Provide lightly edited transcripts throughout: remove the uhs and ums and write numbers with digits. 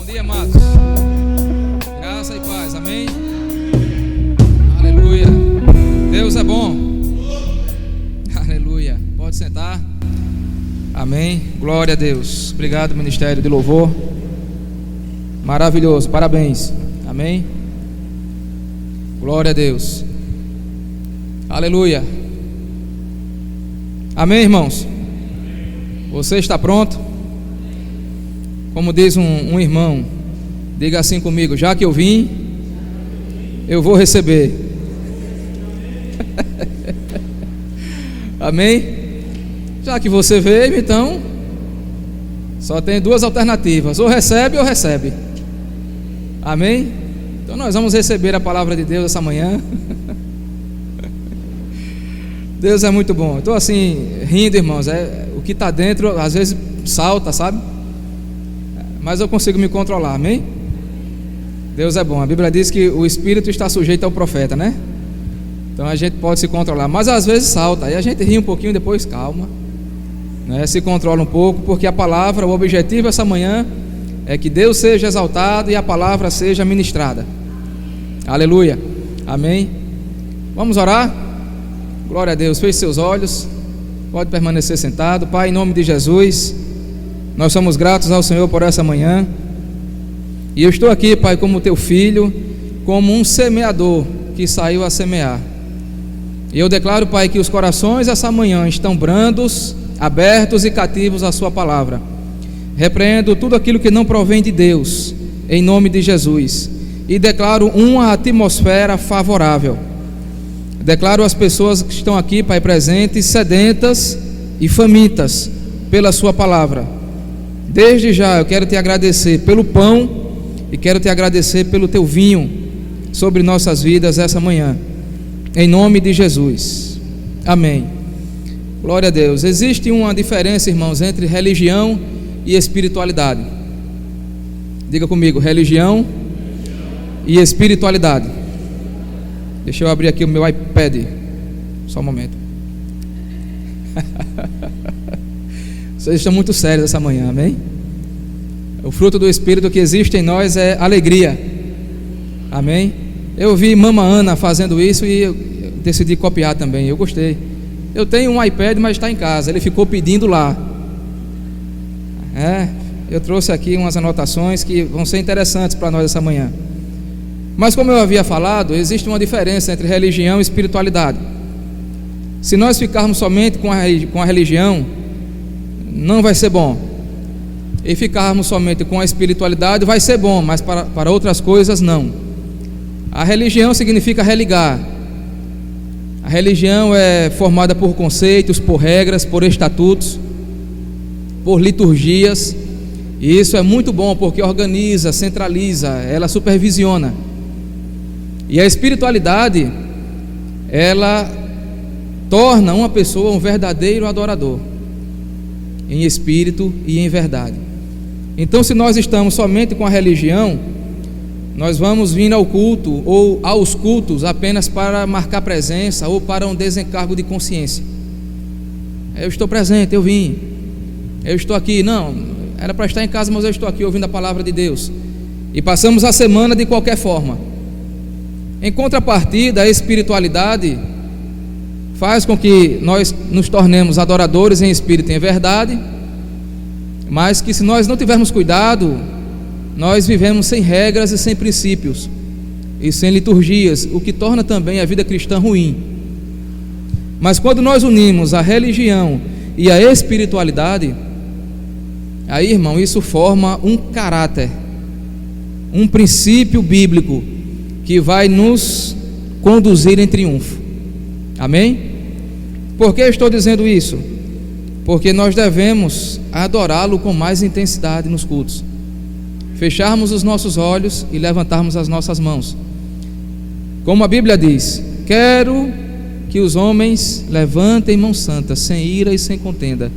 dia, Matos. Graça e paz, amém? Aleluia. Deus é bom. Aleluia. Pode sentar. Amém. Glória a Deus. Obrigado, Ministério de Louvor. Maravilhoso. Parabéns. Amém. Glória a Deus. Aleluia. Amém, irmãos? Você está pronto? Como diz um irmão, diga assim comigo: já que eu vim, eu vou receber. Amém? Já que você veio, então só tem duas alternativas: ou recebe ou recebe. Amém? Então nós vamos receber a palavra de Deus essa manhã. Deus é muito bom. Estou assim, rindo, irmãos. O que está dentro às vezes salta, sabe? Mas eu consigo me controlar, amém? Deus é bom. A Bíblia diz que o espírito está sujeito ao profeta, né? Então a gente pode se controlar, mas às vezes salta. Aí a gente ri um pouquinho, depois calma, né? Se controla um pouco, porque a palavra, o objetivo essa manhã é que Deus seja exaltado e a palavra seja ministrada. Aleluia, amém? Vamos orar? Glória a Deus. Feche seus olhos, pode permanecer sentado. Pai, em nome de Jesus, nós somos gratos ao Senhor por essa manhã. E eu estou aqui, Pai, como teu filho, como um semeador que saiu a semear. E eu declaro, Pai, que os corações essa manhã estão brandos, abertos e cativos à sua palavra. Repreendo tudo aquilo que não provém de Deus, em nome de Jesus. E declaro uma atmosfera favorável. Declaro as pessoas que estão aqui, Pai, presentes, sedentas e famintas pela sua palavra. Desde já eu quero te agradecer pelo pão e quero te agradecer pelo teu vinho sobre nossas vidas essa manhã, em nome de Jesus, amém. Glória a Deus. Existe uma diferença, irmãos, entre religião e espiritualidade. Diga comigo: religião e espiritualidade. Deixa eu abrir aqui o meu iPad, só um momento. Vocês estão muito sérios essa manhã, amém? O fruto do Espírito que existe em nós é alegria, amém? Eu vi Mama Ana fazendo isso e eu decidi copiar também, eu gostei. Eu tenho um iPad, mas está em casa, ele ficou pedindo lá. Eu trouxe aqui umas anotações que vão ser interessantes para nós essa manhã. Mas como eu havia falado, existe uma diferença entre religião e espiritualidade. Se nós ficarmos somente com a religião, não vai ser bom. E ficarmos somente com a espiritualidade vai ser bom, mas para outras coisas não. A religião significa religar. A religião é formada por conceitos, por regras, por estatutos, por liturgias. E isso é muito bom porque organiza, centraliza, ela supervisiona. E a espiritualidade, ela torna uma pessoa um verdadeiro adorador, em espírito e em verdade. Então, se nós estamos somente com a religião, nós vamos vir ao culto ou aos cultos apenas para marcar presença ou para um desencargo de consciência. Eu estou presente, eu vim, eu estou aqui. Não, era para estar em casa, mas eu estou aqui ouvindo a palavra de Deus. E passamos a semana de qualquer forma. Em contrapartida, a espiritualidade faz com que nós nos tornemos adoradores em espírito e em verdade, mas que se nós não tivermos cuidado, nós vivemos sem regras e sem princípios e sem liturgias, o que torna também a vida cristã ruim. Mas quando nós unimos a religião e a espiritualidade, aí, irmão, isso forma um caráter, um princípio bíblico que vai nos conduzir em triunfo. Amém? Por que eu estou dizendo isso? Porque nós devemos adorá-lo com mais intensidade nos cultos, fecharmos os nossos olhos e levantarmos as nossas mãos. Como a Bíblia diz: quero que os homens levantem mãos santas, sem ira e sem contenda.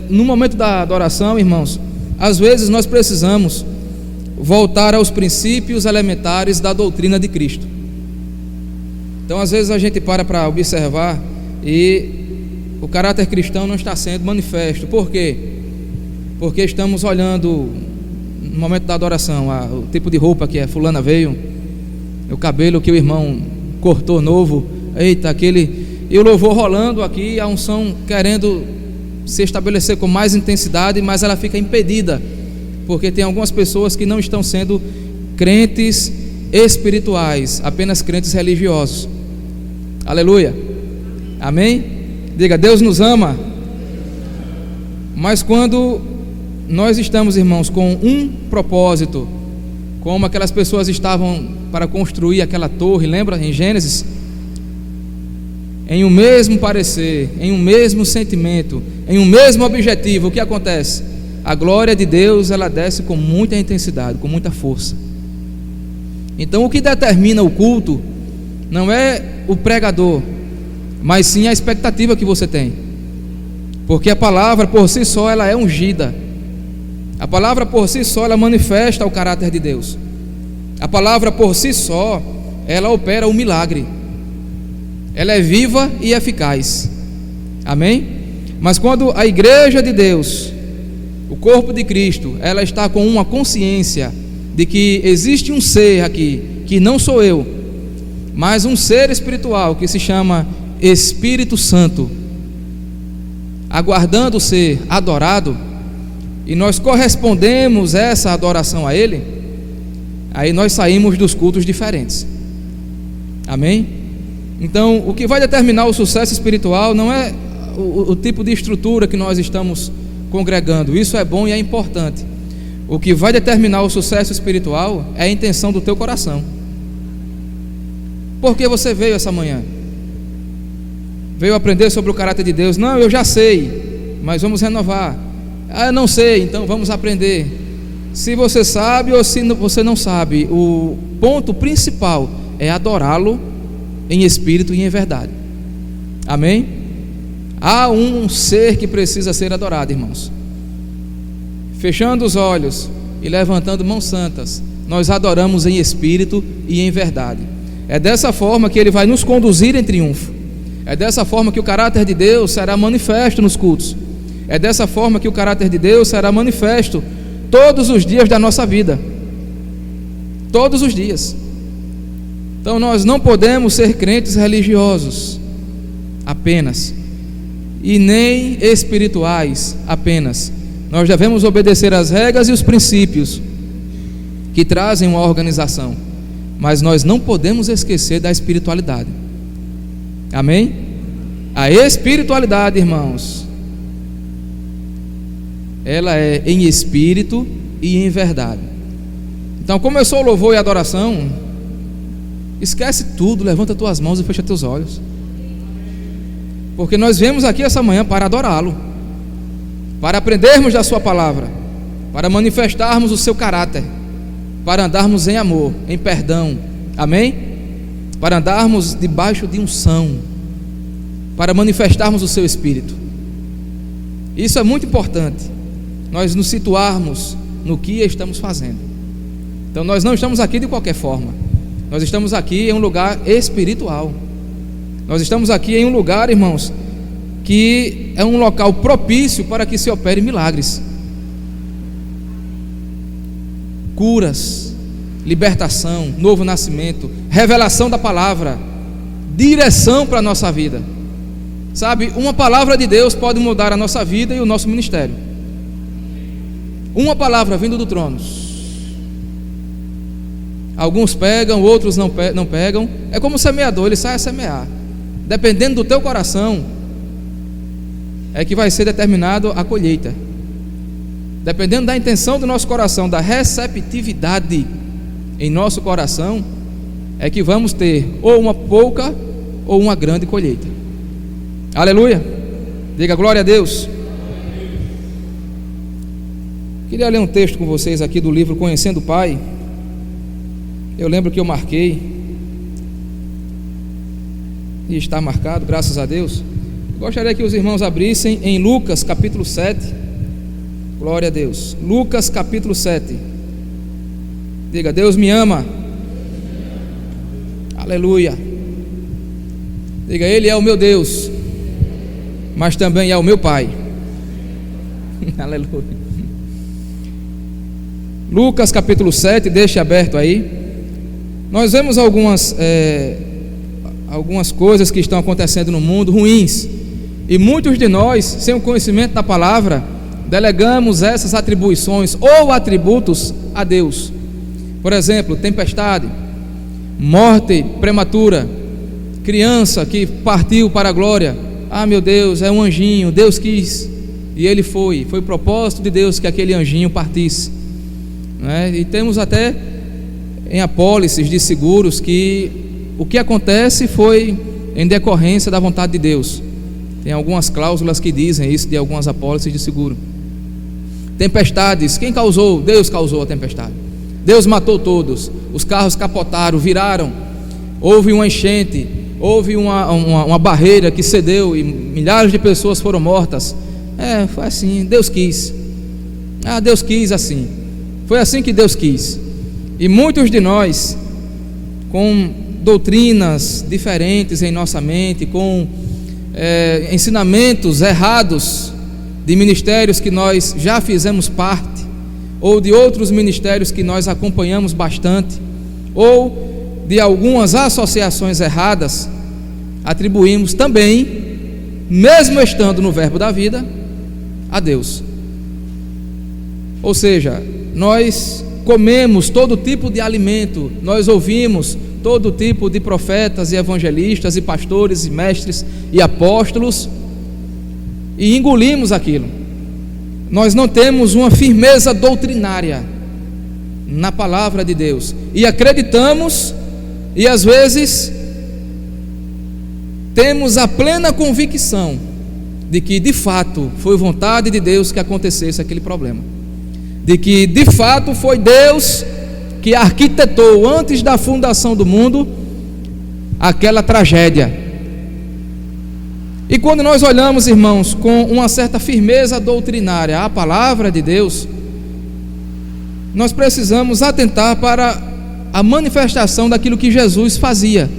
No momento da adoração, irmãos, às vezes nós precisamos voltar aos princípios elementares da doutrina de Cristo. Então, às vezes a gente para observar e o caráter cristão não está sendo manifesto. Por quê? Porque estamos olhando no momento da adoração, o tipo de roupa que a fulana veio, o cabelo que o irmão cortou novo, eita, e o louvor rolando aqui, a unção querendo se estabelecer com mais intensidade, mas ela fica impedida, porque tem algumas pessoas que não estão sendo crentes espirituais, apenas crentes religiosos. Aleluia, amém? Diga, Deus nos ama. Mas quando nós estamos, irmãos, com um propósito, como aquelas pessoas estavam para construir aquela torre, lembra em Gênesis? Em um mesmo parecer, em um mesmo sentimento, em um mesmo objetivo, o que acontece? A glória de Deus, ela desce com muita intensidade, com muita força. Então o que determina o culto não é o pregador, mas sim a expectativa que você tem. Porque a palavra por si só ela é ungida. A palavra por si só ela manifesta o caráter de Deus. A palavra por si só ela opera o milagre. Ela é viva e eficaz. Amém? Mas quando a igreja de Deus, o corpo de Cristo, ela está com uma consciência de que existe um ser aqui, que não sou eu, mas um ser espiritual que se chama Espírito Santo, aguardando ser adorado, e nós correspondemos essa adoração a Ele, aí nós saímos dos cultos diferentes. Amém? Então, o que vai determinar o sucesso espiritual não é o tipo de estrutura que nós estamos congregando. Isso é bom e é importante. O que vai determinar o sucesso espiritual é a intenção do teu coração. Por que você veio essa manhã? Veio aprender sobre o caráter de Deus? Não, eu já sei, mas vamos renovar. Eu não sei, então vamos aprender. Se você sabe ou se você não sabe, o ponto principal é adorá-lo em espírito e em verdade. Amém? Há um ser que precisa ser adorado, irmãos. Fechando os olhos e levantando mãos santas, nós adoramos em espírito e em verdade. É dessa forma que Ele vai nos conduzir em triunfo. É dessa forma que o caráter de Deus será manifesto nos cultos. É dessa forma que o caráter de Deus será manifesto todos os dias da nossa vida. Todos os dias. Então nós não podemos ser crentes religiosos apenas, e nem espirituais apenas. Nós devemos obedecer às regras e os princípios que trazem uma organização, mas nós não podemos esquecer da espiritualidade. Amém? A espiritualidade, irmãos, ela é em espírito e em verdade. Então começou o louvor e a adoração, esquece tudo, levanta tuas mãos e fecha teus olhos, porque nós viemos aqui essa manhã para adorá-lo, para aprendermos da sua palavra, para manifestarmos o seu caráter, para andarmos em amor, em perdão. Amém? Para andarmos debaixo de unção, para manifestarmos o seu Espírito. Isso é muito importante, nós nos situarmos no que estamos fazendo. Então nós não estamos aqui de qualquer forma, nós estamos aqui em um lugar espiritual. Nós estamos aqui em um lugar, irmãos, que é um local propício para que se opere milagres, curas, libertação, novo nascimento, revelação da palavra, direção para a nossa vida. Sabe, uma palavra de Deus pode mudar a nossa vida e o nosso ministério. Uma palavra vindo do trono. Alguns pegam, outros não pegam. É como o semeador, ele sai a semear. Dependendo do teu coração, é que vai ser determinado a colheita. Dependendo da intenção do nosso coração, da receptividade em nosso coração, é que vamos ter ou uma pouca ou uma grande colheita. Aleluia! Diga glória a Deus. Queria ler um texto com vocês aqui do livro Conhecendo o Pai. Eu lembro que eu marquei, e está marcado, graças a Deus. Gostaria que os irmãos abrissem em Lucas capítulo 7. Glória a Deus. Lucas capítulo 7. Diga, Deus me ama. Aleluia. Diga, Ele é o meu Deus, mas também é o meu Pai. Aleluia. Lucas capítulo 7, deixe aberto aí. Nós vemos algumas coisas que estão acontecendo no mundo ruins, e muitos de nós, sem o conhecimento da palavra, delegamos essas atribuições ou atributos a Deus. Por exemplo, tempestade, morte prematura, criança que partiu para a glória. Ah, meu Deus, é um anjinho, Deus quis e ele foi o propósito de Deus que aquele anjinho partisse, né? E temos até em apólices de seguros que o que acontece foi em decorrência da vontade de Deus. Tem algumas cláusulas que dizem isso de algumas apólices de seguro. Tempestades, quem causou? Deus causou a tempestade. Deus matou todos, os carros capotaram, viraram, houve uma enchente, houve uma barreira que cedeu e milhares de pessoas foram mortas. Foi assim, Deus quis. Deus quis assim. Foi assim que Deus quis. E muitos de nós, com doutrinas diferentes em nossa mente, com ensinamentos errados de ministérios que nós já fizemos parte, ou de outros ministérios que nós acompanhamos bastante, ou de algumas associações erradas, atribuímos também, mesmo estando no verbo da vida, a Deus. Ou seja, nós comemos todo tipo de alimento, nós ouvimos todo tipo de profetas e evangelistas e pastores e mestres e apóstolos e engolimos aquilo. Nós não temos uma firmeza doutrinária na palavra de Deus e acreditamos, e às vezes temos a plena convicção de que de fato foi vontade de Deus que acontecesse aquele problema, de que de fato foi Deus que arquitetou antes da fundação do mundo aquela tragédia. E quando nós olhamos, irmãos, com uma certa firmeza doutrinária a palavra de Deus, nós precisamos atentar para a manifestação daquilo que Jesus fazia,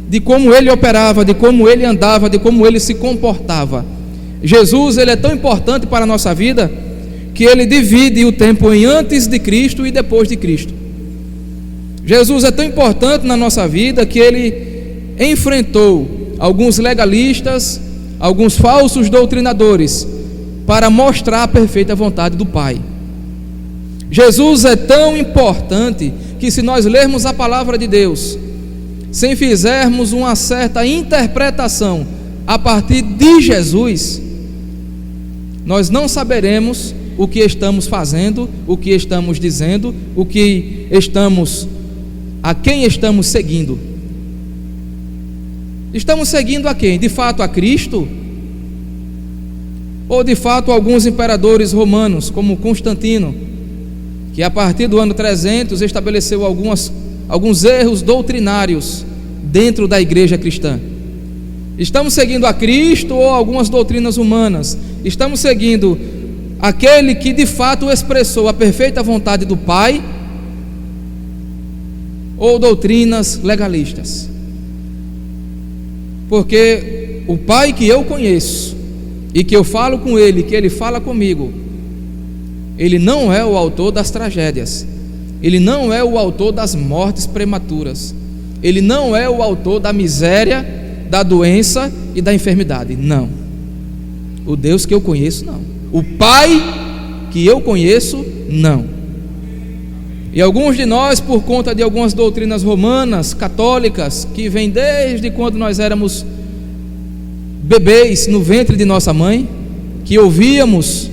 de como ele operava, de como ele andava, de como ele se comportava. Jesus, ele é tão importante para a nossa vida que ele divide o tempo em antes de Cristo e depois de Cristo. Jesus é tão importante na nossa vida que ele enfrentou alguns legalistas, alguns falsos doutrinadores, para mostrar a perfeita vontade do Pai. Jesus é tão importante que, se nós lermos a palavra de Deus, sem fizermos uma certa interpretação a partir de Jesus, nós não saberemos o que estamos fazendo, o que estamos dizendo, a quem estamos seguindo. Estamos seguindo a quem? De fato a Cristo? Ou de fato alguns imperadores romanos, como Constantino, que a partir do ano 300 estabeleceu alguns erros doutrinários dentro da igreja cristã? Estamos seguindo a Cristo ou algumas doutrinas humanas? Estamos seguindo aquele que de fato expressou a perfeita vontade do Pai, ou doutrinas legalistas? Porque o Pai que eu conheço e que eu falo com Ele, que Ele fala comigo, Ele não é o autor das tragédias, Ele não é o autor das mortes prematuras, Ele não é o autor da miséria, da doença e da enfermidade. Não. O Deus que eu conheço, não. O Pai que eu conheço, não. E alguns de nós, por conta de algumas doutrinas romanas, católicas, que vêm desde quando nós éramos bebês no ventre de nossa mãe, que ouvíamos,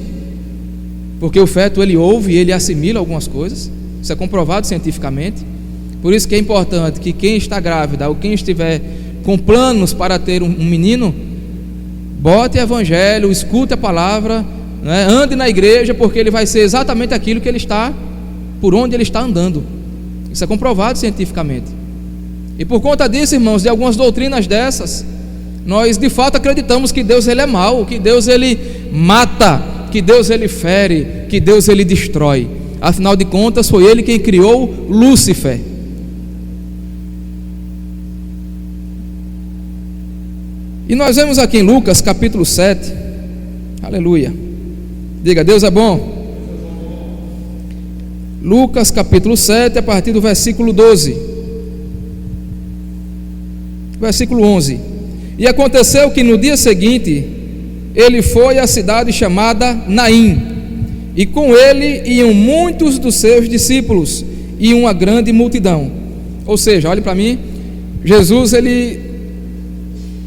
porque o feto ele ouve e ele assimila algumas coisas, isso é comprovado cientificamente. Por isso que é importante que quem está grávida ou quem estiver com planos para ter um menino, bote evangelho, escute a palavra, né? Ande na igreja, porque ele vai ser exatamente aquilo que ele está, por onde ele está andando. Isso é comprovado cientificamente. E por conta disso, irmãos, de algumas doutrinas dessas, nós de fato acreditamos que Deus ele é mau, que Deus ele mata, que Deus ele fere, que Deus ele destrói. Afinal de contas, foi ele quem criou Lúcifer. E nós vemos aqui em Lucas capítulo 7, aleluia, diga, Deus é bom. Lucas capítulo 7, a partir do versículo 12. Versículo 11. E aconteceu que no dia seguinte ele foi à cidade chamada Naim, e com ele iam muitos dos seus discípulos e uma grande multidão. Ou seja, olhe para mim, Jesus ele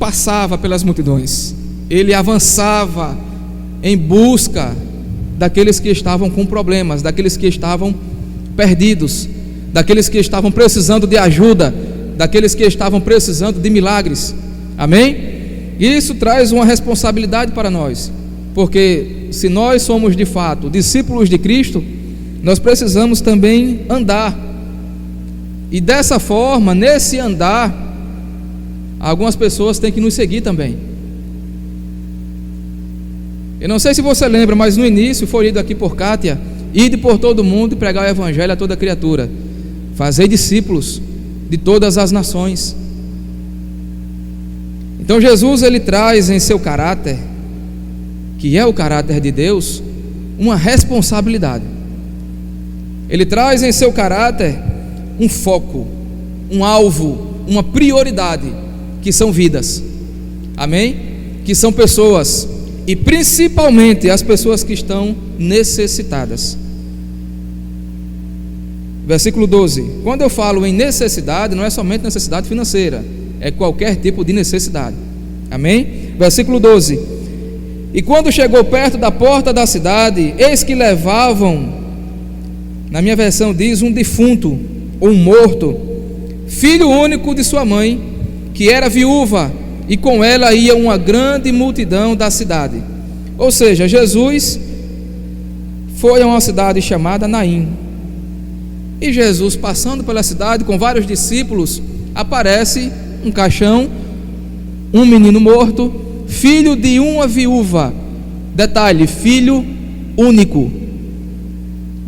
passava pelas multidões, ele avançava em busca daqueles que estavam com problemas, daqueles que estavam perdidos, daqueles que estavam precisando de ajuda, daqueles que estavam precisando de milagres. Amém? E isso traz uma responsabilidade para nós, porque se nós somos de fato discípulos de Cristo, nós precisamos também andar, e dessa forma, nesse andar, algumas pessoas têm que nos seguir também. Eu não sei se você lembra, mas no início foi lido aqui por Kátia: ide por todo mundo e pregar o evangelho a toda criatura, fazei discípulos de todas as nações. Então Jesus ele traz em seu caráter, que é o caráter de Deus, uma responsabilidade. Ele traz em seu caráter um foco, um alvo, uma prioridade, que são vidas. Amém? Que são pessoas, e principalmente as pessoas que estão necessitadas. Versículo 12. Quando eu falo em necessidade, não é somente necessidade financeira, é qualquer tipo de necessidade. Amém? Versículo 12. E quando chegou perto da porta da cidade, eis que levavam, na minha versão diz, um defunto ou um morto, filho único de sua mãe, que era viúva, e com ela ia uma grande multidão da cidade. Ou seja, Jesus foi a uma cidade chamada Naim, e Jesus, passando pela cidade com vários discípulos, aparece um caixão, um menino morto, filho de uma viúva. Detalhe, filho único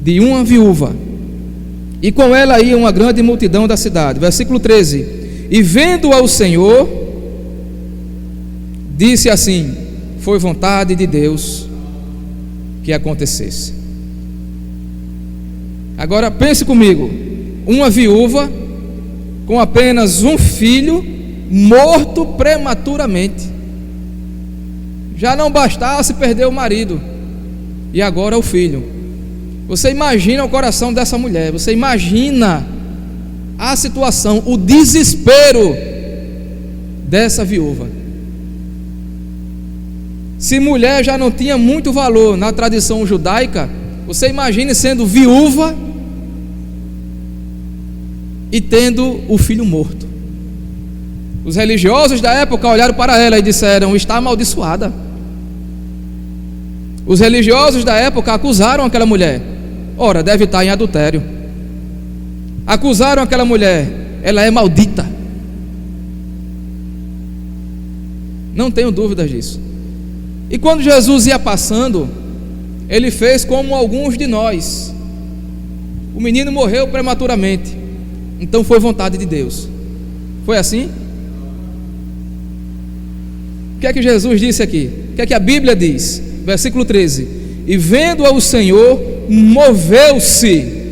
de uma viúva, e com ela ia uma grande multidão da cidade. Versículo 13. E vendo ao Senhor, disse assim: foi vontade de Deus que acontecesse. Agora pense comigo, uma viúva com apenas um filho morto prematuramente. Já não bastasse perder o marido, e agora o filho. Você imagina o coração dessa mulher, você imagina a situação, o desespero dessa viúva. Se mulher já não tinha muito valor na tradição judaica, você imagine sendo viúva e tendo o filho morto. Os religiosos da época olharam para ela e disseram: está amaldiçoada. Os religiosos da época acusaram aquela mulher: ora, deve estar em adultério. Acusaram aquela mulher: ela é maldita. Não tenho dúvidas disso. E quando Jesus ia passando, ele fez como alguns de nós. O menino morreu prematuramente, então foi vontade de Deus. Foi assim? O que é que Jesus disse aqui? O que é que a Bíblia diz? Versículo 13. E vendo ao Senhor, moveu-se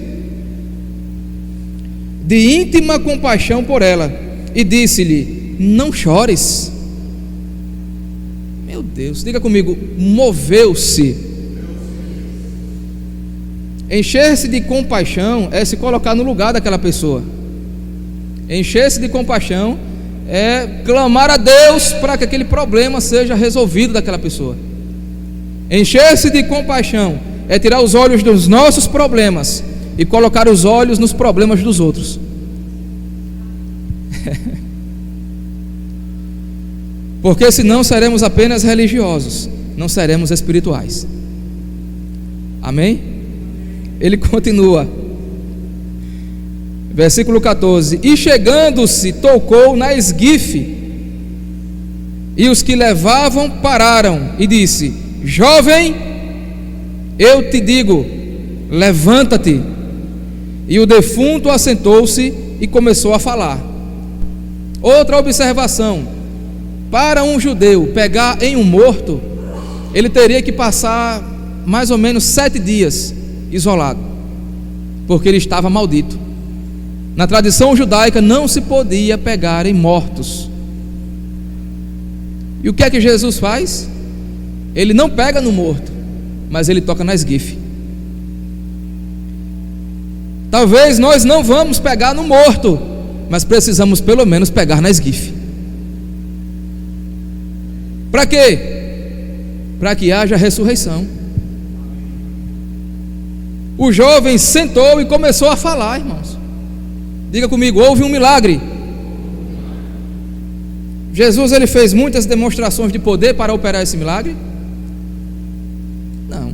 de íntima compaixão por ela, e disse-lhe: não chores. Meu Deus, diga comigo: moveu-se. Encher-se de compaixão é se colocar no lugar daquela pessoa. Encher-se de compaixão é clamar a Deus para que aquele problema seja resolvido daquela pessoa. Encher-se de compaixão é tirar os olhos dos nossos problemas e colocar os olhos nos problemas dos outros. Porque senão seremos apenas religiosos, não seremos espirituais. Amém? Ele continua, versículo 14: e chegando-se, tocou na esguife, e os que levavam pararam, e disse: jovem, eu te digo, levanta-te. E o defunto assentou-se e começou a falar. Outra observação: para um judeu pegar em um morto, ele teria que passar mais ou menos 7 dias isolado. porque ele estava maldito. Na tradição judaica não se podia pegar em mortos. E o que é que Jesus faz? Ele não pega no morto, mas ele toca na esguife. Talvez nós não vamos pegar no morto, mas precisamos pelo menos pegar na esguife. Para quê? Para que haja ressurreição. O jovem sentou e começou a falar, irmãos. Diga comigo, houve um milagre. Jesus, ele fez muitas demonstrações de poder para operar esse milagre? Não.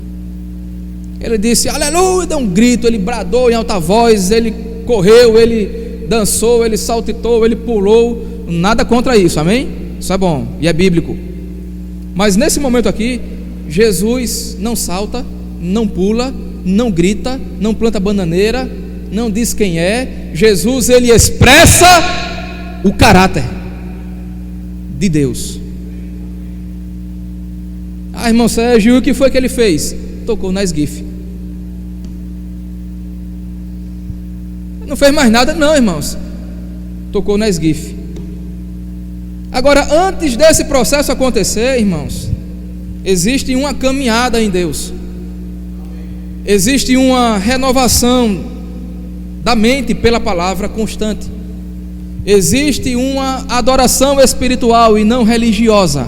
Ele disse, aleluia, deu um grito, ele bradou em alta voz, ele correu, ele dançou, ele saltitou, ele pulou. Nada contra isso, amém? Isso é bom e é bíblico. Mas nesse momento aqui, Jesus não salta, não pula, não grita, não planta bananeira, não diz quem é. Jesus, ele expressa o caráter de Deus. Ah, irmão Sérgio, o que foi que ele fez? Tocou na esguife. Não fez mais nada não, irmãos. Tocou na esguife. Agora, antes desse processo acontecer, irmãos, existe uma caminhada em Deus. Existe uma renovação da mente pela palavra constante. Existe uma adoração espiritual e não religiosa.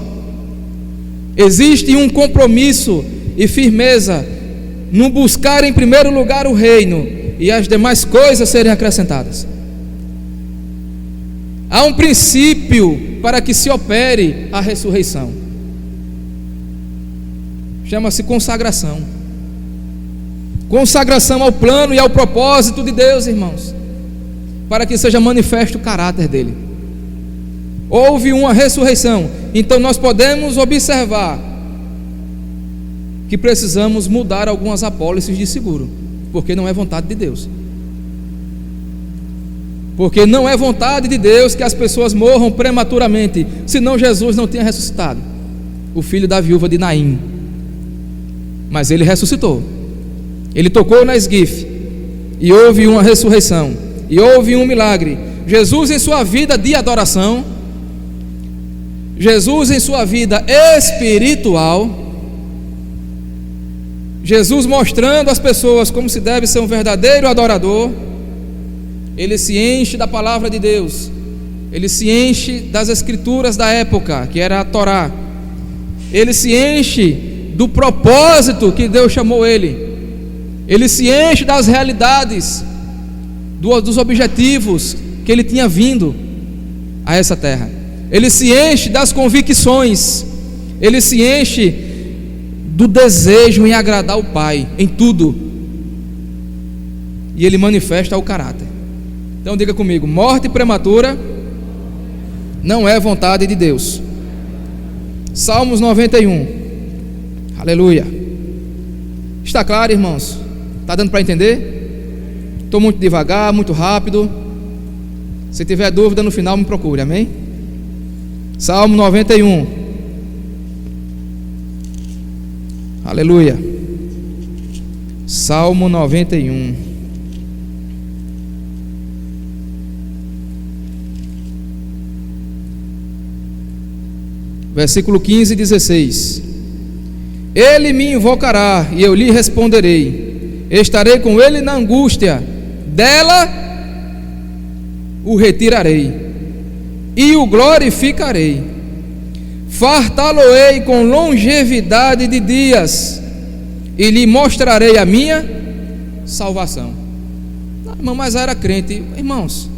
Existe um compromisso e firmeza no buscar em primeiro lugar o reino e as demais coisas serem acrescentadas. Há um princípio para que se opere a ressurreição. Chama-se consagração. Consagração ao plano e ao propósito de Deus, irmãos, para que seja manifesto o caráter dele. Houve uma ressurreição, então nós podemos observar que precisamos mudar algumas apólices de seguro, porque não é vontade de Deus. Porque não é vontade de Deus que as pessoas morram prematuramente, senão Jesus não tinha ressuscitado o filho da viúva de Naim. Mas ele ressuscitou. Ele tocou na esguife e houve uma ressurreição, e houve um milagre. Jesus em sua vida de adoração, Jesus em sua vida espiritual, Jesus mostrando às pessoas como se deve ser um verdadeiro adorador. Ele se enche da palavra de Deus, ele se enche das escrituras da época, que era a Torá, ele se enche do propósito que Deus chamou ele, ele se enche das realidades, dos objetivos que ele tinha vindo a essa terra, ele se enche das convicções, ele se enche do desejo em agradar o Pai em tudo, e ele manifesta o caráter. Então diga comigo, morte prematura não é vontade de Deus. Salmos 91. Aleluia. Está claro, irmãos? Está dando para entender? Estou muito devagar, muito rápido. Se tiver dúvida no final me procure, amém? Salmo 91. Aleluia. Salmo 91. Versículo 15 e 16. Ele me invocará e eu lhe responderei, estarei com ele na angústia, dela o retirarei e o glorificarei, fartá-lo-ei com longevidade de dias e lhe mostrarei a minha salvação. Irmão, mas era crente. Irmãos,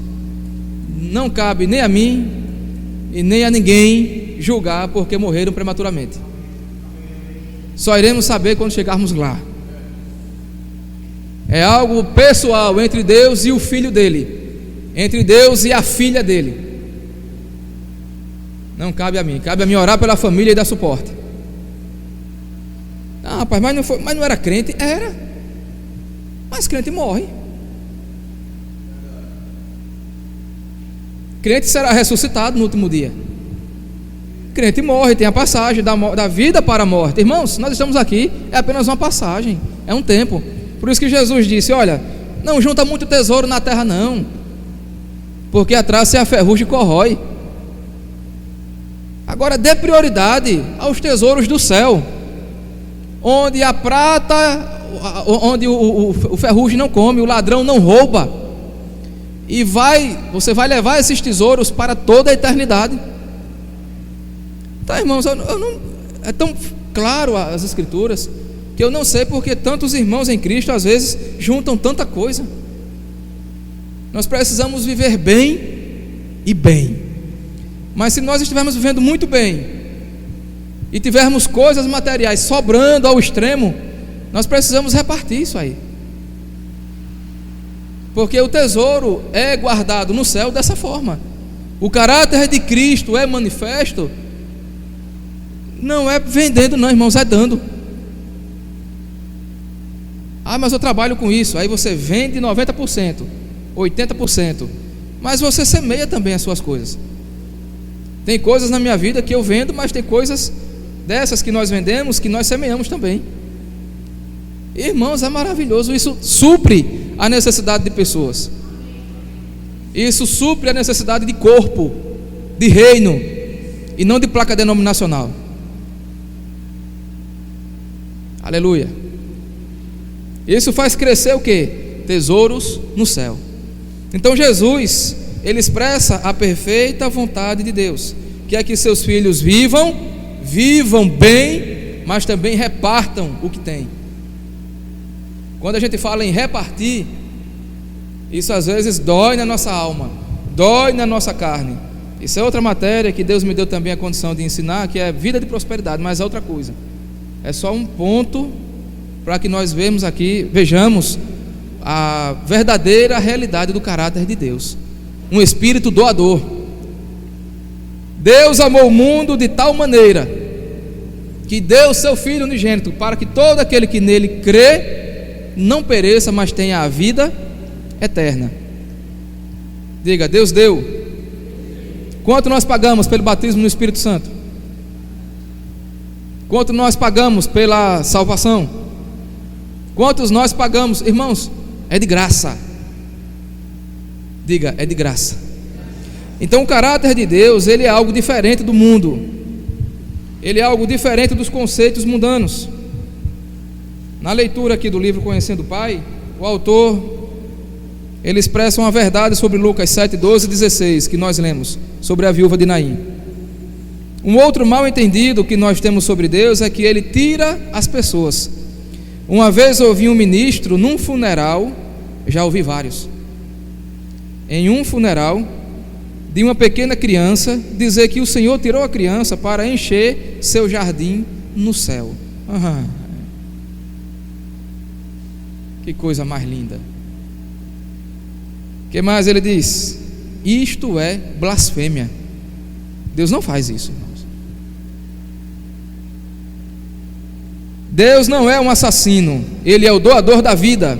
não cabe nem a mim e nem a ninguém julgar porque morreram prematuramente. Só iremos saber quando chegarmos lá. É algo pessoal entre Deus e o filho dele, entre Deus e a filha dele. Não cabe a mim, cabe a mim orar pela família e dar suporte. Ah, rapaz, mas não era crente? Era. Mas crente morre. Crente será ressuscitado no último dia. Crente morre, tem a passagem da vida para a morte. Irmãos, nós estamos aqui, é apenas uma passagem, é um tempo. Por isso que Jesus disse, olha, Não junta muito tesouro na terra não, porque a traça e a ferrugem corrói. Agora dê prioridade aos tesouros do céu, onde a prata, onde o ferrugem não come, o ladrão não rouba, e você vai levar esses tesouros para toda a eternidade. Tá, irmãos, é tão claro as escrituras, que eu não sei porque tantos irmãos em Cristo às vezes juntam tanta coisa. Nós precisamos viver bem e bem, mas se nós estivermos vivendo muito bem e tivermos coisas materiais sobrando ao extremo, nós precisamos repartir isso aí, porque o tesouro é guardado no céu dessa forma. O caráter de Cristo é manifesto, não é vendendo não, irmãos, é dando. Mas eu trabalho com isso. Aí você vende 90%, 80%, mas você semeia também as suas coisas. Tem coisas na minha vida que eu vendo, mas tem coisas dessas que nós vendemos, que nós semeamos também. Irmãos, é maravilhoso. Isso supre a necessidade de pessoas, isso supre a necessidade de corpo, de reino, e não de placa denominacional. Aleluia. Isso faz crescer o quê? Tesouros no céu. Então Jesus, ele expressa a perfeita vontade de Deus, que é que seus filhos vivam bem, mas também repartam o que têm. Quando a gente fala em repartir, isso às vezes dói na nossa alma, dói na nossa carne. Isso é outra matéria que Deus me deu também a condição de ensinar, que é vida de prosperidade, mas é outra coisa. É só um ponto para que nós vejamos a verdadeira realidade do caráter de Deus. Um espírito doador. Deus amou o mundo de tal maneira que deu seu Filho unigênito, para que todo aquele que nele crê não pereça, mas tenha a vida eterna. Diga, Deus deu. Quanto nós pagamos pelo batismo no Espírito Santo? Quanto nós pagamos pela salvação? Quantos nós pagamos? Irmãos, é de graça. Diga, é de graça. Então o caráter de Deus, ele é algo diferente do mundo. Ele é algo diferente dos conceitos mundanos. Na leitura aqui do livro Conhecendo o Pai, o autor, ele expressa uma verdade sobre Lucas 7, 12 e 16, que nós lemos, sobre a viúva de Naim. Um outro mal entendido que nós temos sobre Deus é que ele tira as pessoas. Uma vez ouvi um ministro num funeral, já ouvi vários, em um funeral de uma pequena criança, dizer que o Senhor tirou a criança para encher seu jardim no céu. Que coisa mais linda. O que mais ele diz? Isto é blasfêmia. Deus não faz isso, irmãos. Deus não é um assassino, ele é o doador da vida.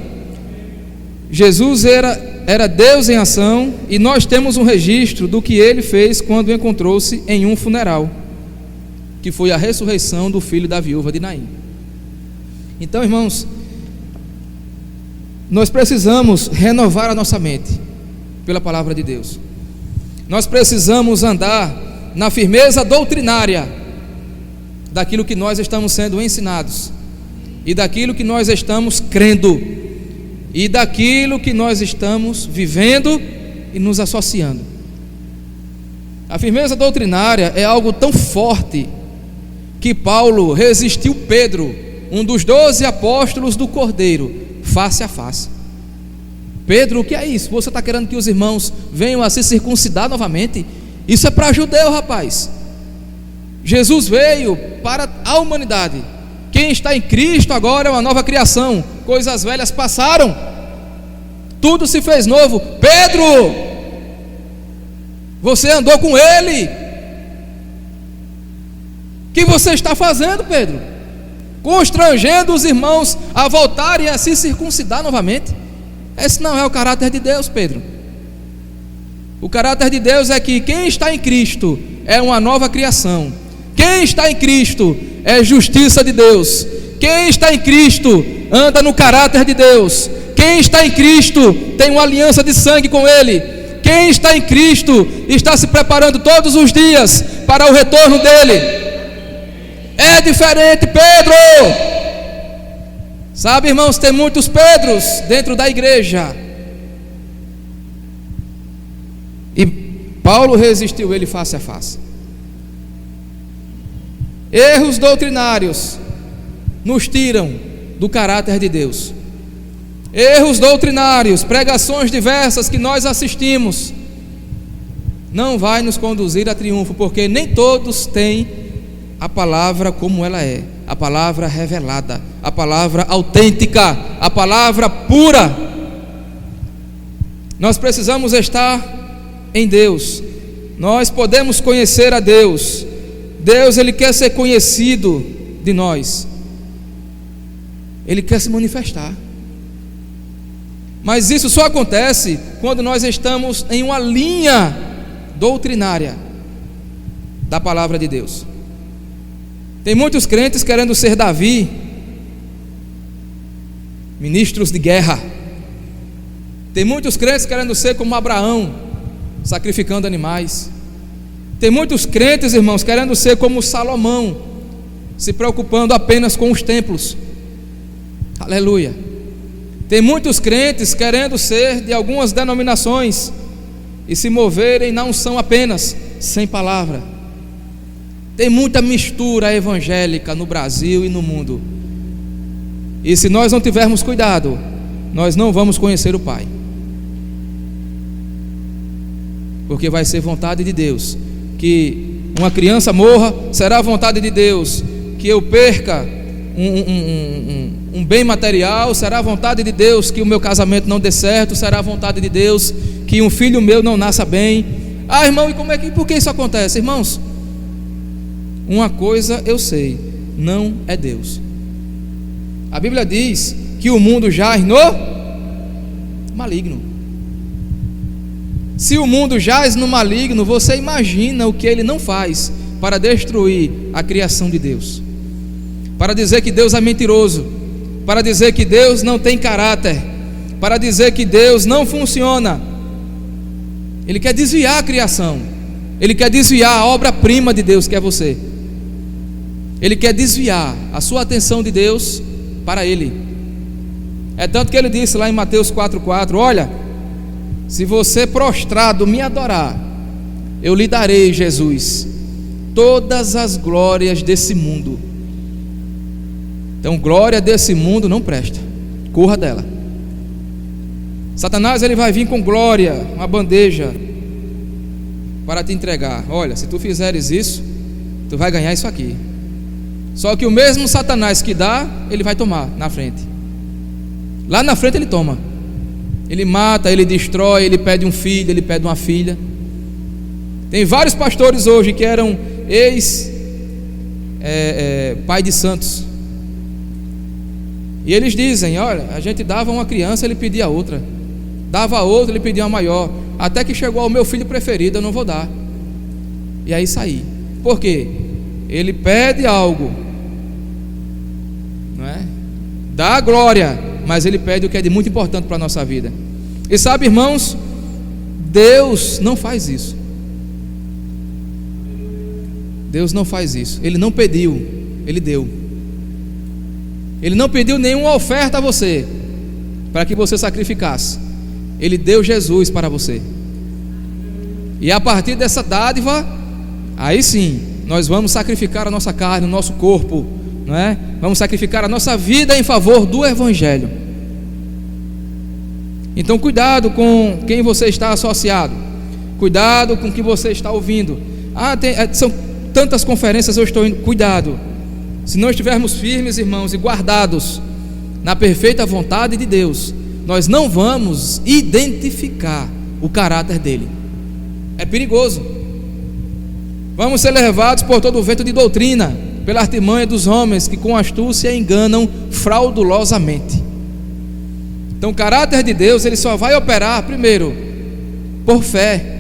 Jesus era Deus em ação, e nós temos um registro do que ele fez quando encontrou-se em um funeral, que foi a ressurreição do filho da viúva de Naim. Então, irmãos, nós precisamos renovar a nossa mente pela palavra de Deus. Nós precisamos andar na firmeza doutrinária daquilo que nós estamos sendo ensinados, e daquilo que nós estamos crendo, e daquilo que nós estamos vivendo e nos associando. A firmeza doutrinária é algo tão forte que Paulo resistiu Pedro, um dos 12 apóstolos do Cordeiro, face a face. Pedro, o que é isso? Você está querendo que os irmãos venham a se circuncidar novamente? Isso é para judeu, rapaz. Jesus veio para a humanidade. Quem está em Cristo agora é uma nova criação. Coisas velhas passaram, tudo se fez novo. Pedro, você andou com Ele. O que você está fazendo, Pedro? Constrangendo os irmãos a voltarem a se circuncidar novamente? Esse não é o caráter de Deus, Pedro. O caráter de Deus é que quem está em Cristo é uma nova criação. Quem está em Cristo é justiça de Deus. Quem está em Cristo anda no caráter de Deus. Quem está em Cristo tem uma aliança de sangue com Ele. Quem está em Cristo está se preparando todos os dias para o retorno dEle. É diferente, Pedro. Sabe, irmãos, tem muitos Pedros dentro da igreja. E Paulo resistiu ele face a face. Erros doutrinários nos tiram do caráter de Deus. Erros doutrinários, pregações diversas que nós assistimos, não vai nos conduzir a triunfo, porque nem todos têm a palavra como ela é, a palavra revelada, a palavra autêntica, a palavra pura. Nós precisamos estar em Deus. Nós podemos conhecer a Deus. Deus, Ele quer ser conhecido de nós. Ele quer se manifestar. Mas isso só acontece quando nós estamos em uma linha doutrinária da palavra de Deus. Tem muitos crentes querendo ser Davi, ministros de guerra. Tem muitos crentes querendo ser como Abraão, sacrificando animais. Tem muitos crentes, irmãos, querendo ser como Salomão, se preocupando apenas com os templos. Aleluia. Tem muitos crentes querendo ser de algumas denominações e se moverem na unção apenas, sem palavra. Tem muita mistura evangélica no Brasil e no mundo. E se nós não tivermos cuidado, nós não vamos conhecer o Pai. Porque vai ser vontade de Deus que uma criança morra, será vontade de Deus que eu perca um bem material, será vontade de Deus que o meu casamento não dê certo, será vontade de Deus que um filho meu não nasça bem. Ah, irmão, e por que isso acontece? Irmãos, uma coisa eu sei, não é Deus. A Bíblia diz que o mundo jaz no maligno. Se o mundo jaz no maligno, você imagina o que ele não faz para destruir a criação de Deus, para dizer que Deus é mentiroso, para dizer que Deus não tem caráter, para dizer que Deus não funciona. Ele quer desviar a criação, ele quer desviar a obra-prima de Deus, que é você. Ele quer desviar a sua atenção de Deus para Ele. É tanto que Ele disse lá em Mateus 4,4: olha, se você prostrado me adorar, eu lhe darei, Jesus, todas as glórias desse mundo. Então, glória desse mundo não presta, corra dela. Satanás, ele vai vir com glória, uma bandeja para te entregar. Olha, se tu fizeres isso, tu vai ganhar isso aqui. Só que o mesmo Satanás que dá, ele vai tomar na frente. Lá na frente ele toma. Ele mata, ele destrói, ele pede um filho, ele pede uma filha. Tem vários pastores hoje que eram pai de santos. E eles dizem: olha, a gente dava uma criança, ele pedia outra. Dava outra, ele pedia uma maior. Até que chegou ao meu filho preferido, eu não vou dar. E aí saí. Por quê? Ele pede algo, não é? Dá a glória, mas ele pede o que é de muito importante para a nossa vida. E sabe, irmãos, Deus não faz isso. Deus não faz isso. Ele não pediu, Ele deu. Ele não pediu nenhuma oferta a você para que você sacrificasse. Ele deu Jesus para você. E a partir dessa dádiva, aí sim, nós vamos sacrificar a nossa carne, o nosso corpo, não é? Vamos sacrificar a nossa vida em favor do Evangelho. Então, cuidado com quem você está associado. Cuidado com o que você está ouvindo. São tantas conferências, eu estou indo. Cuidado. Se não estivermos firmes, irmãos, e guardados na perfeita vontade de Deus, nós não vamos identificar o caráter dele. É perigoso. Vamos ser levados por todo o vento de doutrina, pela artimanha dos homens que com astúcia enganam fraudulosamente. Então, o caráter de Deus, ele só vai operar, primeiro, por fé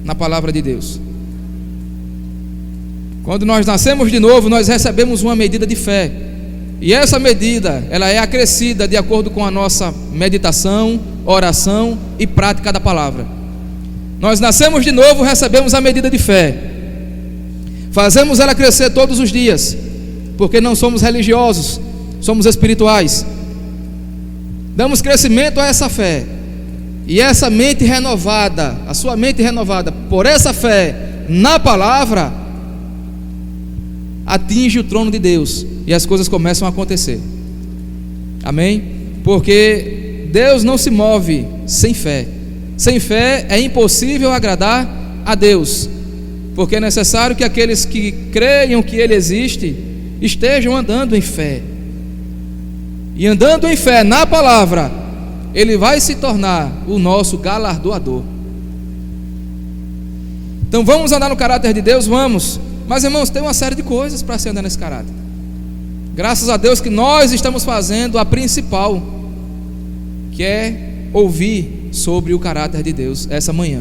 na palavra de Deus. Quando nós nascemos de novo, nós recebemos uma medida de fé. E essa medida, ela é acrescida de acordo com a nossa meditação, oração e prática da palavra. Nós nascemos de novo, recebemos a medida de fé, fazemos ela crescer todos os dias, porque não somos religiosos, somos espirituais. Damos crescimento a essa fé, e essa mente renovada, a sua mente renovada por essa fé na palavra, atinge o trono de Deus, e as coisas começam a acontecer. Amém? Porque Deus não se move sem fé. Sem fé é impossível agradar a Deus, porque é necessário que aqueles que creiam que Ele existe estejam andando em fé. E andando em fé na palavra, Ele vai se tornar o nosso galardoador. Então vamos andar no caráter de Deus? Vamos. Mas, irmãos, tem uma série de coisas para se andar nesse caráter. Graças a Deus que nós estamos fazendo a principal, que é ouvir sobre o caráter de Deus essa manhã.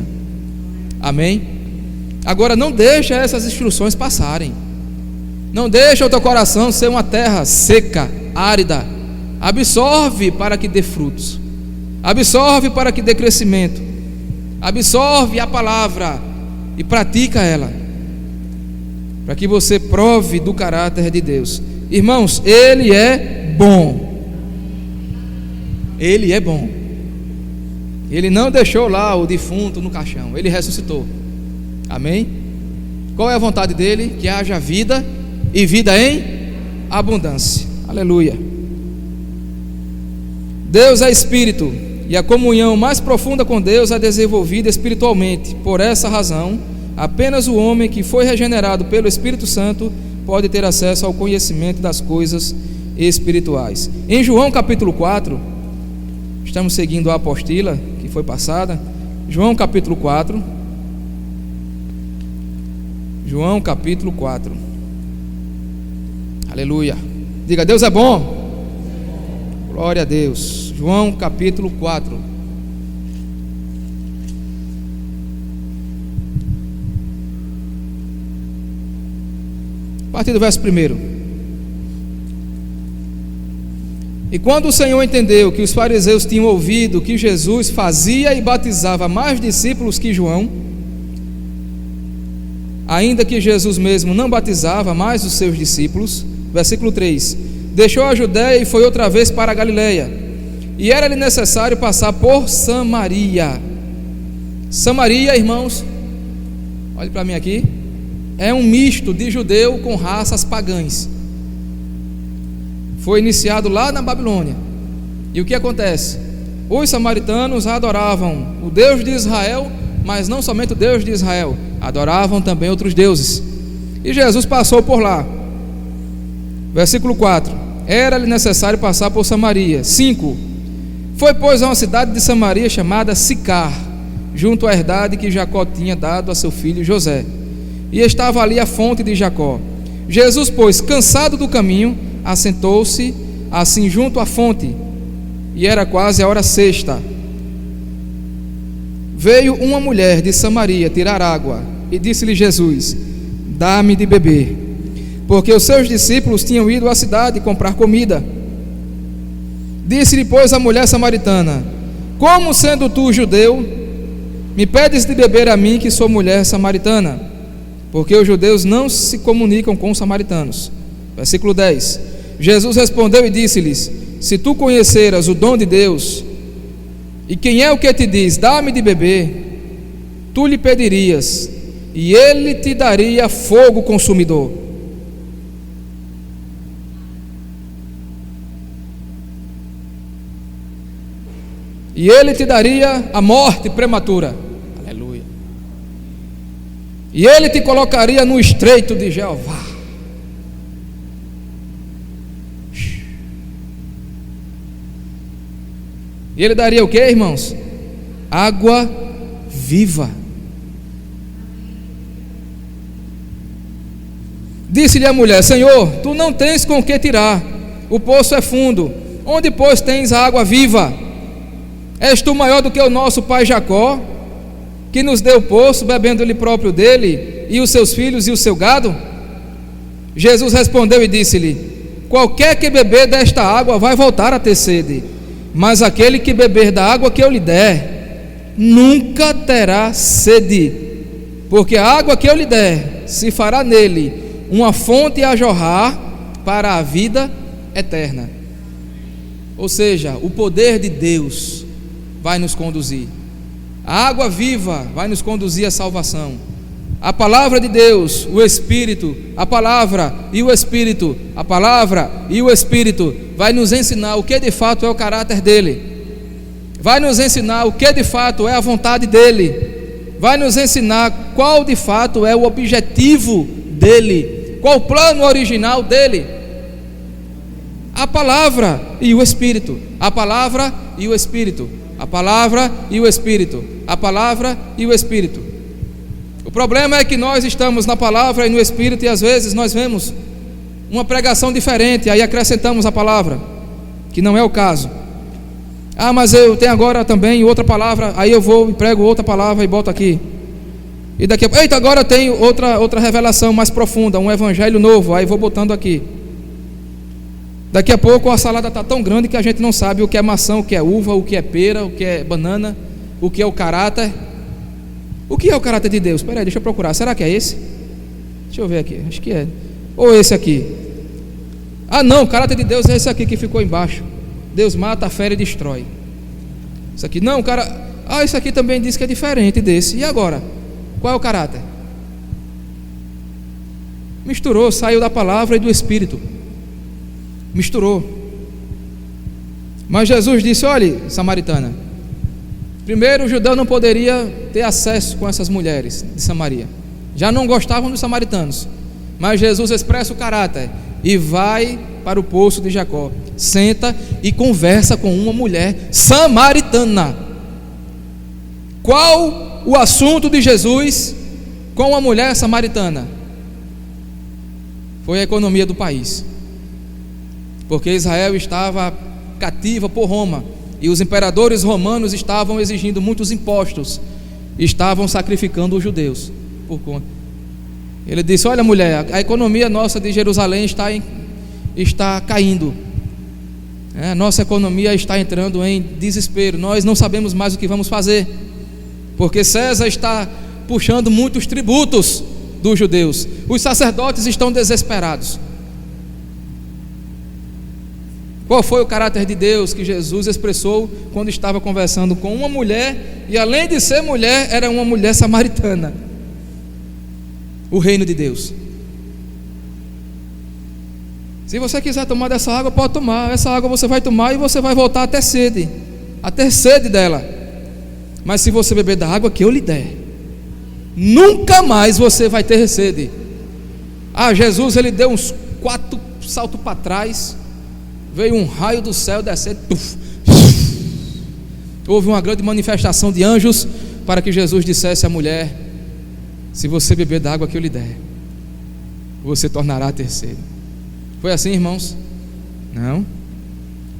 Amém? Agora, não deixa essas instruções passarem. Não deixa o teu coração ser uma terra seca, árida. Absorve para que dê frutos. Absorve para que dê crescimento. Absorve a palavra e pratica ela, para que você prove do caráter de Deus. Irmãos, Ele é bom. Ele é bom. Ele não deixou lá o defunto no caixão, Ele ressuscitou. Amém? Qual é a vontade dEle? Que haja vida e vida em abundância. Aleluia. Deus é Espírito, e a comunhão mais profunda com Deus é desenvolvida espiritualmente. Por essa razão, apenas o homem que foi regenerado pelo Espírito Santo pode ter acesso ao conhecimento das coisas espirituais. Em João capítulo 4, estamos seguindo a apostila que foi passada. João capítulo 4. João capítulo 4. Aleluia. Diga, Deus é bom. Glória a Deus. João capítulo 4. A partir do verso 1. E quando o Senhor entendeu que os fariseus tinham ouvido que Jesus fazia e batizava mais discípulos que João, ainda que Jesus mesmo não batizava mais os seus discípulos, versículo 3, deixou a Judéia e foi outra vez para a Galileia, e era-lhe necessário passar por Samaria. Samaria, irmãos, olhe para mim aqui, é um misto de judeu com raças pagãs. Foi iniciado lá na Babilônia. E o que acontece? Os samaritanos adoravam o Deus de Israel, mas não somente o Deus de Israel, adoravam também outros deuses. E Jesus passou por lá. Versículo 4. Era-lhe necessário passar por Samaria. 5. Foi, pois, a uma cidade de Samaria chamada Sicar, junto à herdade que Jacó tinha dado a seu filho José. E estava ali a fonte de Jacó. Jesus, pois, cansado do caminho, assentou-se assim junto à fonte, e era quase a hora sexta. Veio uma mulher de Samaria tirar água, e disse-lhe Jesus: dá-me de beber, porque os seus discípulos tinham ido à cidade comprar comida. Disse-lhe, pois, a mulher samaritana: como sendo tu judeu, me pedes de beber a mim, que sou mulher samaritana? Porque os judeus não se comunicam com os samaritanos. Versículo 10. Jesus respondeu e disse-lhes: se tu conheceras o dom de Deus, e quem é o que te diz, dá-me de beber, tu lhe pedirias, e ele te daria fogo consumidor. E ele te daria a morte prematura. Aleluia. E ele te colocaria no estreito de Jeová. E ele daria o que, irmãos? Água viva. Disse-lhe a mulher: Senhor, tu não tens com que tirar, o poço é fundo, onde pois tens a água viva? És tu maior do que o nosso pai Jacó, que nos deu o poço, bebendo-lhe próprio dele, e os seus filhos e o seu gado? Jesus respondeu e disse-lhe: qualquer que beber desta água vai voltar a ter sede, mas aquele que beber da água que eu lhe der, nunca terá sede, porque a água que eu lhe der se fará nele uma fonte a jorrar para a vida eterna. Ou seja, o poder de Deus vai nos conduzir, a água viva vai nos conduzir à salvação. A palavra de Deus, o Espírito, a palavra e o Espírito, a palavra e o Espírito vai nos ensinar o que de fato é o caráter dele, vai nos ensinar o que de fato é a vontade dele, vai nos ensinar qual de fato é o objetivo dele, qual o plano original dele. A palavra e o Espírito, a palavra e o Espírito, a palavra e o Espírito, a palavra e o Espírito. O problema é que nós estamos na palavra e no Espírito, e às vezes nós vemos uma pregação diferente, aí acrescentamos a palavra, que não é o caso. Ah, mas eu tenho agora também outra palavra, aí eu vou e prego outra palavra e boto aqui. E daqui a pouco, eita, agora eu tenho outra revelação mais profunda, um evangelho novo, aí vou botando aqui. Daqui a pouco a salada está tão grande que a gente não sabe o que é maçã, o que é uva, o que é pera, o que é banana, o que é o caráter. O que é o caráter de Deus? Espera aí, deixa eu procurar. Será que é esse? Deixa eu ver aqui, acho que é. Ou esse aqui? Ah não, o caráter de Deus é esse aqui que ficou embaixo. Deus mata, fere e destrói. Isso aqui, não, cara. Ah, isso aqui também diz que é diferente desse. E agora? Qual é o caráter? Misturou, saiu da palavra e do Espírito. Misturou. Mas Jesus disse: olhe, samaritana, primeiro o judeu não poderia ter acesso com essas mulheres de Samaria, já não gostavam dos samaritanos, mas Jesus expressa o caráter e vai para o poço de Jacó, senta e conversa com uma mulher samaritana. Qual o assunto de Jesus com a mulher samaritana? Foi a economia do país, porque Israel estava cativa por Roma, e os imperadores romanos estavam exigindo muitos impostos, estavam sacrificando os judeus por conta. Ele disse: olha, mulher, a economia nossa de Jerusalém está caindo, nossa economia está entrando em desespero, nós não sabemos mais o que vamos fazer, porque César está puxando muitos tributos dos judeus, os sacerdotes estão desesperados. Qual foi o caráter de Deus que Jesus expressou quando estava conversando com uma mulher, e além de ser mulher, era uma mulher samaritana? O reino de Deus. Se você quiser tomar dessa água, pode tomar. Essa água você vai tomar e você vai voltar a ter sede dela. Mas se você beber da água que eu lhe der, nunca mais você vai ter sede. Ah, Jesus, ele deu uns 4 saltos para trás, veio um raio do céu descendo, houve uma grande manifestação de anjos para que Jesus dissesse à mulher: se você beber da água que eu lhe der, você tornará a ter sede. Foi assim, irmãos? Não.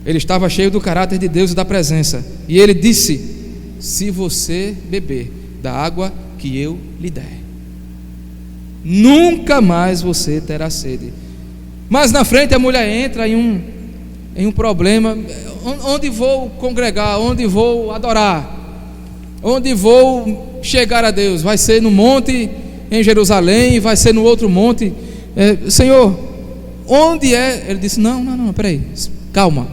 Ele estava cheio do caráter de Deus e da presença, e ele disse: se você beber da água que eu lhe der, nunca mais você terá sede. Mas na frente a mulher entra em um problema: onde vou congregar, onde vou adorar, onde vou chegar a Deus? Vai ser no monte em Jerusalém, vai ser no outro monte, Senhor, onde é? Ele disse: não, peraí, calma,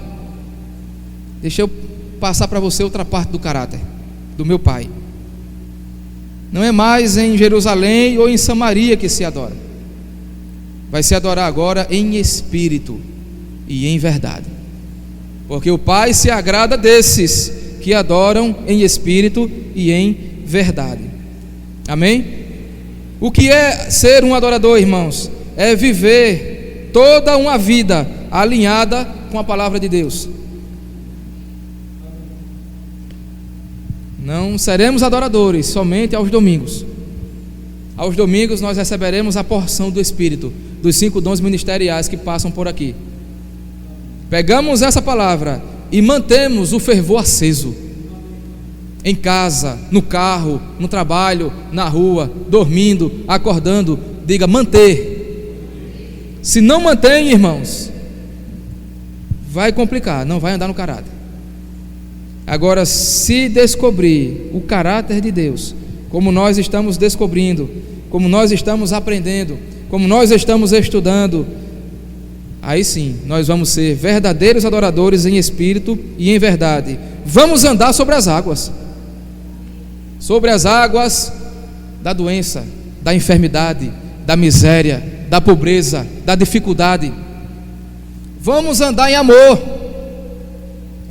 deixa eu passar para você outra parte do caráter do meu Pai. Não é mais em Jerusalém ou em Samaria que se adora, vai se adorar agora em espírito e em verdade, porque o Pai se agrada desses que adoram em espírito e em verdade. Amém? O que é ser um adorador, irmãos? É viver toda uma vida alinhada com a palavra de Deus. Não seremos adoradores somente aos domingos. Aos domingos nós receberemos a porção do Espírito, dos 5 dons ministeriais que passam por aqui. Pegamos essa palavra e mantemos o fervor aceso, em casa, no carro, no trabalho, na rua, dormindo, acordando. Diga: manter. Se não mantém, irmãos, vai complicar, não vai andar no caráter. Agora, se descobrir o caráter de Deus, como nós estamos descobrindo, como nós estamos aprendendo, como nós estamos estudando, aí sim, nós vamos ser verdadeiros adoradores em espírito e em verdade. Vamos andar sobre as águas da doença, da enfermidade, da miséria, da pobreza, da dificuldade. Vamos andar em amor,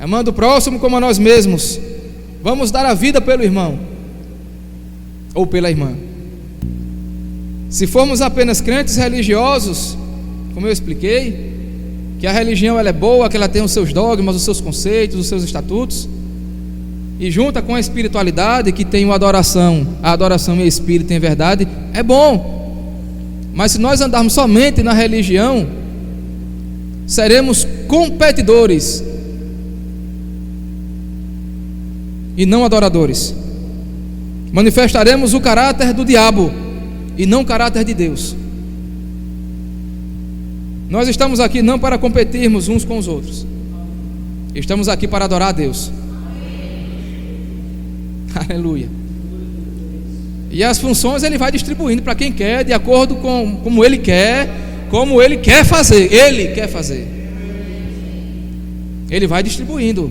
amando o próximo como a nós mesmos. Vamos dar a vida pelo irmão ou pela irmã. Se formos apenas crentes religiosos, como eu expliquei, que a religião ela é boa, que ela tem os seus dogmas, os seus conceitos, os seus estatutos, e junta com a espiritualidade, que tem a adoração em espírito e em verdade, é bom. Mas se nós andarmos somente na religião, seremos competidores e não adoradores. Manifestaremos o caráter do diabo e não o caráter de Deus. Nós estamos aqui não para competirmos uns com os outros. Estamos aqui para adorar a Deus. Aleluia. E as funções ele vai distribuindo para quem quer, de acordo com como ele quer fazer. Ele quer fazer. Ele vai distribuindo,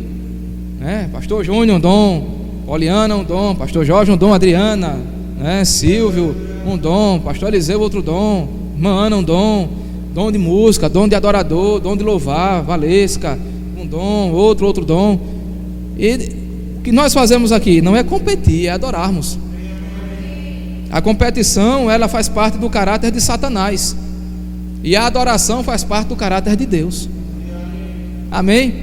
né? Pastor Júnior, um dom. Poliana, um dom. Pastor Jorge, um dom. Adriana, né? Silvio, um dom. Pastor Eliseu, outro dom. Irmã Ana, um dom. Dom de música, dom de adorador, dom de louvar. Valesca, um dom. Outro dom. E o que nós fazemos aqui não é competir, é adorarmos. A competição, ela faz parte do caráter de Satanás, e a adoração faz parte do caráter de Deus. Amém?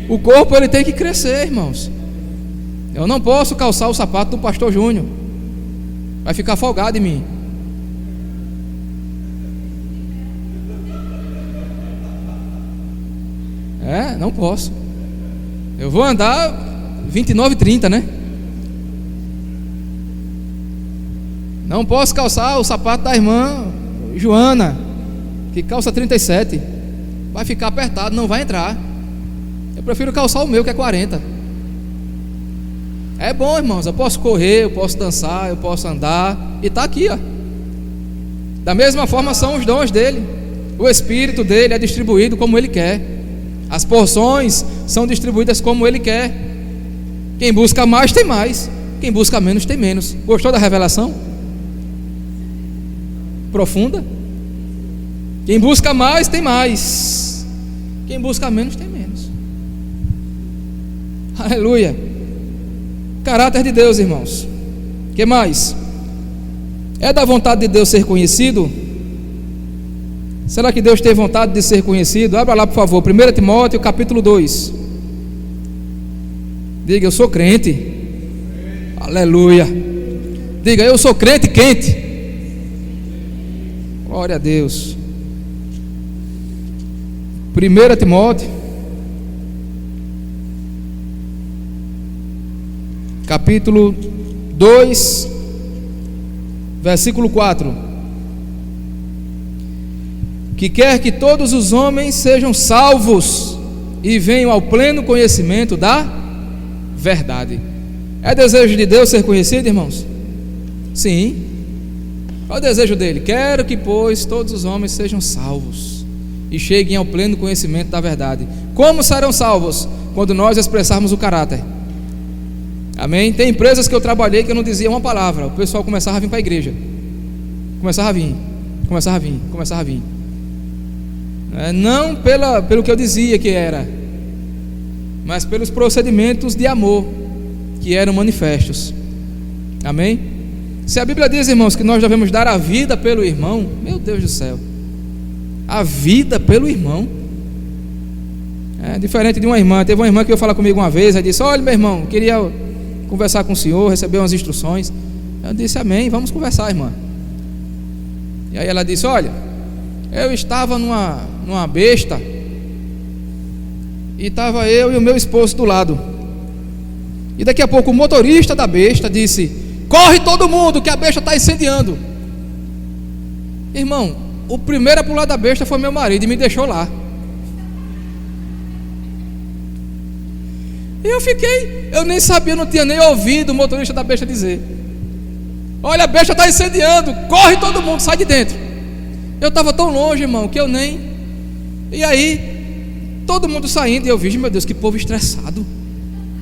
O corpo ele tem que crescer, irmãos. Eu não posso calçar o sapato do pastor Júnior, vai ficar folgado em mim. Não posso. Eu vou andar 29,30, né? Não posso calçar o sapato da irmã Joana, que calça 37. Vai ficar apertado, não vai entrar. Eu prefiro calçar o meu, que é 40. É bom, irmãos, eu posso correr, eu posso dançar, eu posso andar. E está aqui, ó. Da mesma forma são os dons dele. O Espírito dele é distribuído como ele quer. As porções são distribuídas como ele quer. Quem busca mais tem mais, quem busca menos tem menos. Gostou da revelação? Profunda? Quem busca mais tem mais, quem busca menos tem menos. Aleluia. Caráter de Deus, irmãos. Que mais? É da vontade de Deus ser conhecido? Será que Deus tem vontade de ser conhecido? Abra lá, por favor, 1 Timóteo capítulo 2. Diga, eu sou crente. Aleluia. Diga, eu sou crente quente. Glória a Deus. 1 Timóteo capítulo 2, versículo 4. Que quer que todos os homens sejam salvos e venham ao pleno conhecimento da verdade. É desejo de Deus ser conhecido, irmãos? Sim. Qual é o desejo dele? Quero que, pois, todos os homens sejam salvos e cheguem ao pleno conhecimento da verdade. Como serão salvos? Quando nós expressarmos o caráter. Amém? Tem empresas que eu trabalhei que eu não dizia uma palavra, o pessoal começava a vir para a igreja. Começava a vir. Não pelo que eu dizia que era, mas pelos procedimentos de amor que eram manifestos. Amém? Se a Bíblia diz, irmãos, que nós devemos dar a vida pelo irmão, meu Deus do céu, a vida pelo irmão é diferente de uma irmã. Teve uma irmã que veio falar comigo uma vez, ela disse: olha, meu irmão, queria conversar com o senhor, receber umas instruções. Eu disse: amém, vamos conversar, irmã. E aí ela disse: olha, eu estava numa besta, e estava eu e o meu esposo do lado, e daqui a pouco o motorista da besta disse: corre todo mundo que a besta está incendiando. Irmão, o primeiro a pular da besta foi meu marido e me deixou lá. E eu nem sabia, não tinha nem ouvido o motorista da besta dizer: olha, a besta está incendiando, corre todo mundo, sai de dentro. Eu estava tão longe, irmão, que eu nem... E aí, todo mundo saindo, e eu vi, meu Deus, que povo estressado,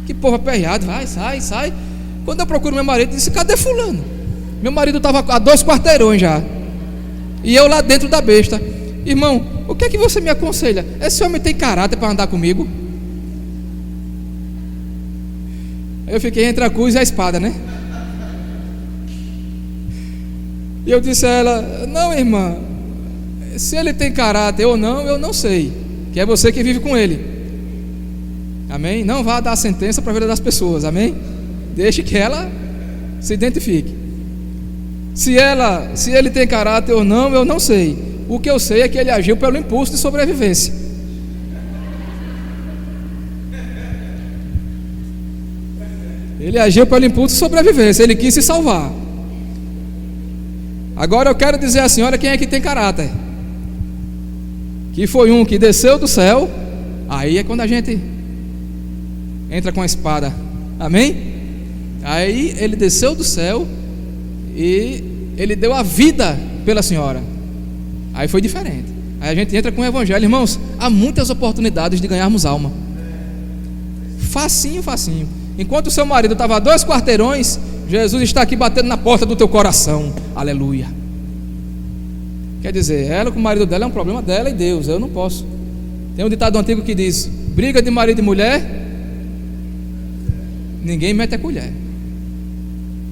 que povo aperreado, vai, sai. Quando eu procuro meu marido, disse: cadê fulano? Meu marido estava a 2 quarteirões já, e eu lá dentro da besta. Irmão, o que é que você me aconselha? Esse homem tem caráter para andar comigo? Aí eu fiquei entre a cruz e a espada, né? E eu disse a ela: não, irmã, se ele tem caráter ou não, eu não sei, que é você que vive com ele. Amém? Não vá dar sentença para a vida das pessoas. Amém? Deixe que ela se identifique. Se ele tem caráter ou não, eu não sei. O que eu sei é que ele agiu pelo impulso de sobrevivência. Ele agiu pelo impulso de sobrevivência. Ele quis se salvar. Agora eu quero dizer à senhora quem é que tem caráter. Que foi um que desceu do céu. Aí é quando a gente entra com a espada. Amém? Aí ele desceu do céu e ele deu a vida pela senhora. Aí foi diferente. Aí a gente entra com o evangelho. Irmãos, há muitas oportunidades de ganharmos alma. Facinho. Enquanto o seu marido estava a 2 quarteirões, Jesus está aqui batendo na porta do teu coração. Aleluia. Quer dizer, ela com o marido dela é um problema dela e Deus. Eu não posso. Tem um ditado antigo que diz: briga de marido e mulher, ninguém mete a colher.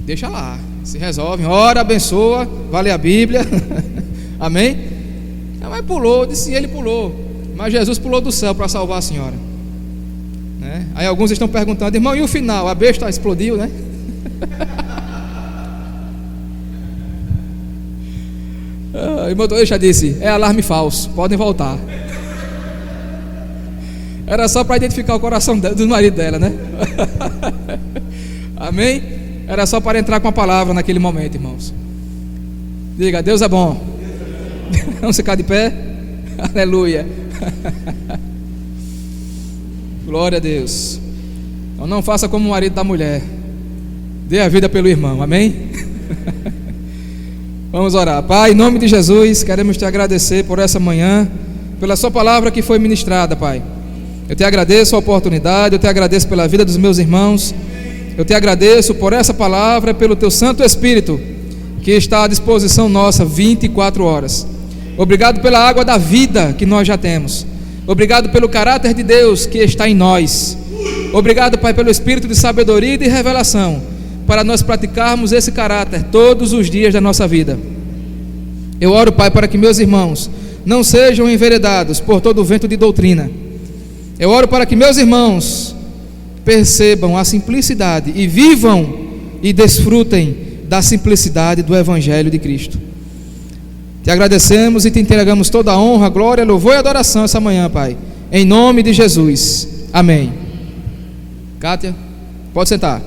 Deixa lá, se resolve, ora, abençoa, vale a Bíblia. Amém? Mas pulou, disse ele pulou. Mas Jesus pulou do céu para salvar a senhora, né? Aí alguns estão perguntando: irmão, e o final? A besta explodiu, né? E o motorista disse: é alarme falso, podem voltar. Era só para identificar o coração do marido dela, né? Amém? Era só para entrar com a palavra naquele momento, irmãos. Diga: Deus é bom. Vamos ficar de pé? Aleluia. Glória a Deus. Então não faça como o marido da mulher, dê a vida pelo irmão. Amém? Vamos orar. Pai, em nome de Jesus, queremos te agradecer por essa manhã, pela sua palavra que foi ministrada, Pai. Eu te agradeço a oportunidade, eu te agradeço pela vida dos meus irmãos, eu te agradeço por essa palavra, pelo teu Santo Espírito, que está à disposição nossa 24 horas. Obrigado pela água da vida que nós já temos. Obrigado pelo caráter de Deus que está em nós. Obrigado, Pai, pelo Espírito de sabedoria e de revelação, para nós praticarmos esse caráter todos os dias da nossa vida. Eu oro, Pai, para que meus irmãos não sejam enveredados por todo o vento de doutrina. Eu oro para que meus irmãos percebam a simplicidade e vivam e desfrutem da simplicidade do Evangelho de Cristo. Te agradecemos e te entregamos toda a honra, glória, louvor e adoração essa manhã, Pai, em nome de Jesus. Amém. Kátia, pode sentar.